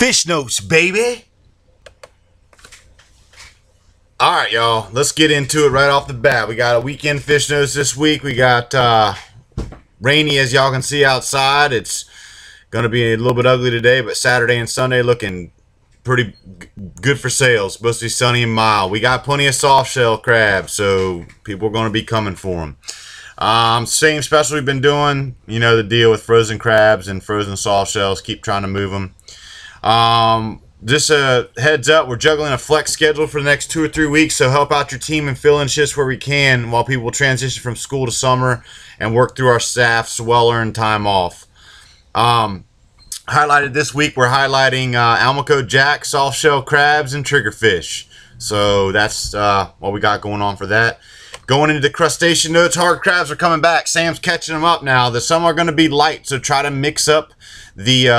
Fish notes, baby. All right, y'all. Let's get into it right off the bat. We got a weekend fish notes this week. We got rainy, as y'all can see outside. It's going to be a little bit ugly today, but Saturday and Sunday looking pretty good for sales. Mostly sunny and mild. We got plenty of soft shell crabs, so people are going to be coming for them. Same special we've been doing. You know the deal with frozen crabs and frozen soft shells. Keep trying to move them. Just a heads up, we're juggling a flex schedule for the next 2 or 3 weeks, so help out your team and fill in shifts where we can while people transition from school to summer and work through our staff's well-earned time off. Highlighted this week, we're highlighting Almaco Jack, soft shell crabs, and triggerfish. So that's what we got going on for that. Going into the crustacean notes, hard crabs are coming back. Sam's catching them up now. Some are going to be light, so try to mix up the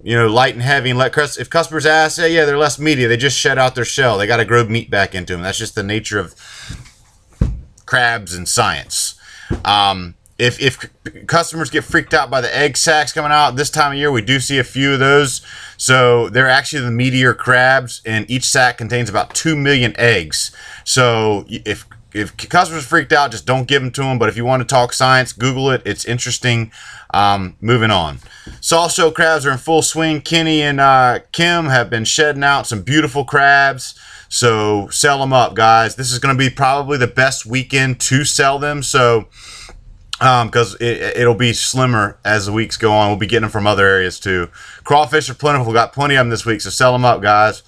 light and heavy, and if customers ask, hey, yeah, they're less meaty, they just shed out their shell. They got to grow meat back into them. That's just the nature of crabs and science. If customers get freaked out by the egg sacs coming out this time of year, we do see a few of those. So they're actually the meatier crabs, and each sac contains about 2 million eggs. So if customers freaked out, just don't give them to them. But if you want to talk science, Google it. It's interesting. Moving on. Soft shell crabs are in full swing. Kenny and Kim have been shedding out some beautiful crabs. So sell them up, guys. This is going to be probably the best weekend to sell them. So because it'll be slimmer as the weeks go on. We'll be getting them from other areas too. Crawfish are plentiful. We got plenty of them this week, so sell them up, guys.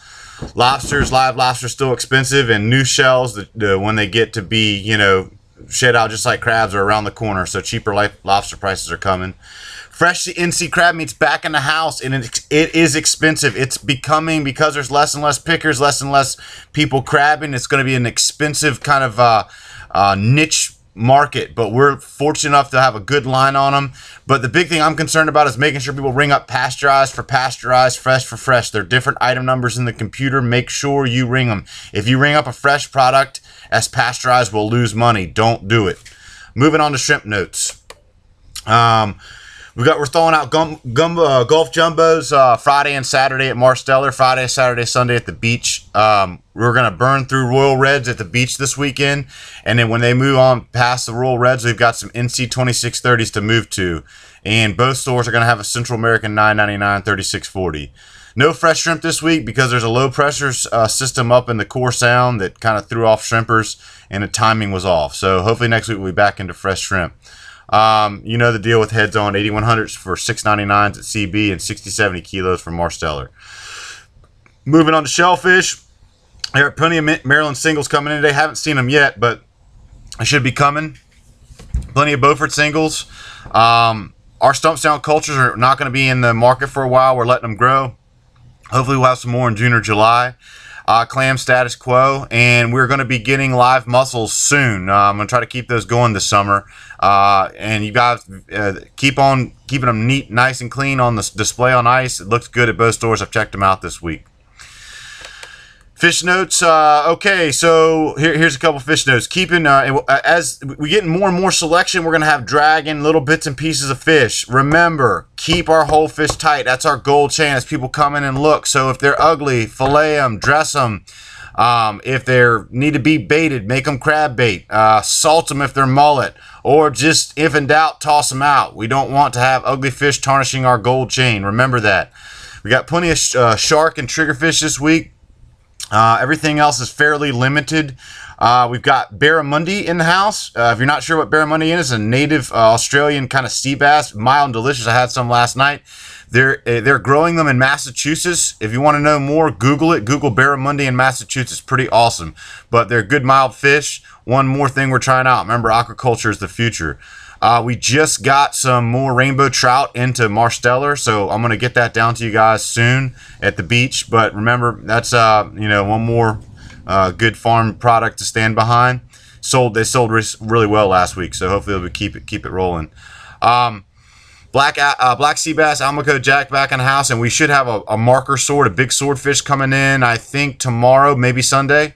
Lobsters, live lobsters, still expensive, and new shells, when they get to be, shed out just like crabs, are around the corner. So cheaper lobster prices are coming. Fresh NC crab meat's back in the house, and it is expensive. It's becoming, because there's less and less pickers, less and less people crabbing, it's going to be an expensive kind of niche market, but we're fortunate enough to have a good line on them. But the big thing I'm concerned about is making sure people ring up pasteurized for pasteurized, fresh for fresh. They're different item numbers in the computer. Make sure you ring them. If you ring up a fresh product as pasteurized, we'll lose money. Don't do it. Moving on to shrimp notes. We're throwing out Gulf Jumbos Friday and Saturday at Marsteller, Friday, Saturday, Sunday at the beach. We're going to burn through Royal Reds at the beach this weekend. And then when they move on past the Royal Reds, we've got some NC 2630s to move to. And both stores are going to have a Central American $9.99, 36.40. No fresh shrimp this week because there's a low pressure system up in the core sound that kind of threw off shrimpers, and the timing was off. So hopefully next week we'll be back into fresh shrimp. You know the deal with heads on 8100s for $6.99 at CB and 60-70 kilos from Marsteller. Moving on to shellfish. There are plenty of Maryland singles coming in today. Haven't seen them yet, but they should be coming. Plenty of Beaufort singles. Our stump sound cultures are not going to be in the market for a while. We're letting them grow. Hopefully we'll have some more in June or July. Clam status quo, and we're going to be getting live mussels soon. I'm going to try to keep those going this summer. And you guys keep on keeping them neat, nice and clean on the display on ice. It looks good at both stores. I've checked them out this week. Fish notes. Okay, so here's a couple fish notes. As we get more and more selection, we're going to have dragging little bits and pieces of fish. Remember, keep our whole fish tight. That's our gold chain as people come in and look. So if they're ugly, fillet them, dress them. If they need to be baited, make them crab bait. Salt them if they're mullet. Or just, if in doubt, toss them out. We don't want to have ugly fish tarnishing our gold chain. Remember that. We got plenty of shark and triggerfish this week. Everything else is fairly limited. We've got barramundi in the house. If you're not sure what barramundi is, it's a native Australian kind of sea bass, mild and delicious. I had some last night. They're growing them in Massachusetts. If you want to know more, Google it. Google barramundi in Massachusetts. Pretty awesome. But they're good mild fish. One more thing we're trying out. Remember, aquaculture is the future. We just got some more rainbow trout into Marsteller, so I'm going to get that down to you guys soon at the beach. But remember, that's one more good farm product to stand behind. They sold really well last week, so hopefully they'll keep it rolling. Black sea bass, Almaco Jack back in the house, and we should have a marker sword, a big swordfish coming in, I think tomorrow, maybe Sunday.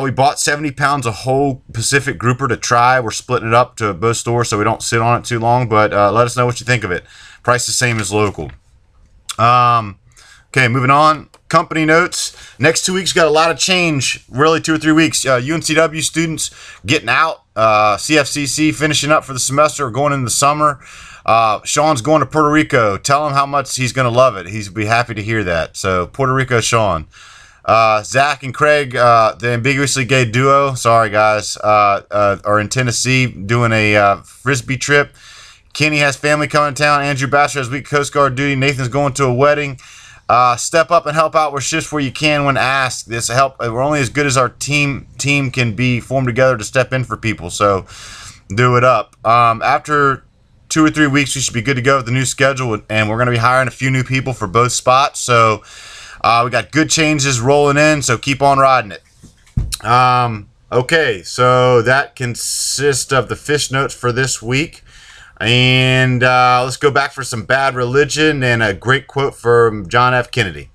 We bought 70 pounds of whole Pacific grouper to try. We're splitting it up to both stores so we don't sit on it too long, but let us know what you think of it. Price the same as local. Okay, moving on. Company notes. Next 2 weeks got a lot of change. Really, 2 or 3 weeks. UNCW students getting out. CFCC finishing up for the semester, going into the summer. Sean's going to Puerto Rico. Tell him how much he's going to love it. He's be happy to hear that. So Puerto Rico, Sean. Zach and Craig, the ambiguously gay duo. Sorry guys. Are in Tennessee doing a frisbee trip. Kenny has family coming to town. Andrew Batcher has week Coast Guard duty. Nathan's going to a wedding. Step up and help out with shifts where you can when asked. This help. We're only as good as our team can be formed together to step in for people. So do it up. After 2 or 3 weeks, we should be good to go with the new schedule, and we're going to be hiring a few new people for both spots. So we got good changes rolling in. So keep on riding it. Okay, so that consists of the fish notes for this week. And let's go back for some bad religion and a great quote from John F. Kennedy.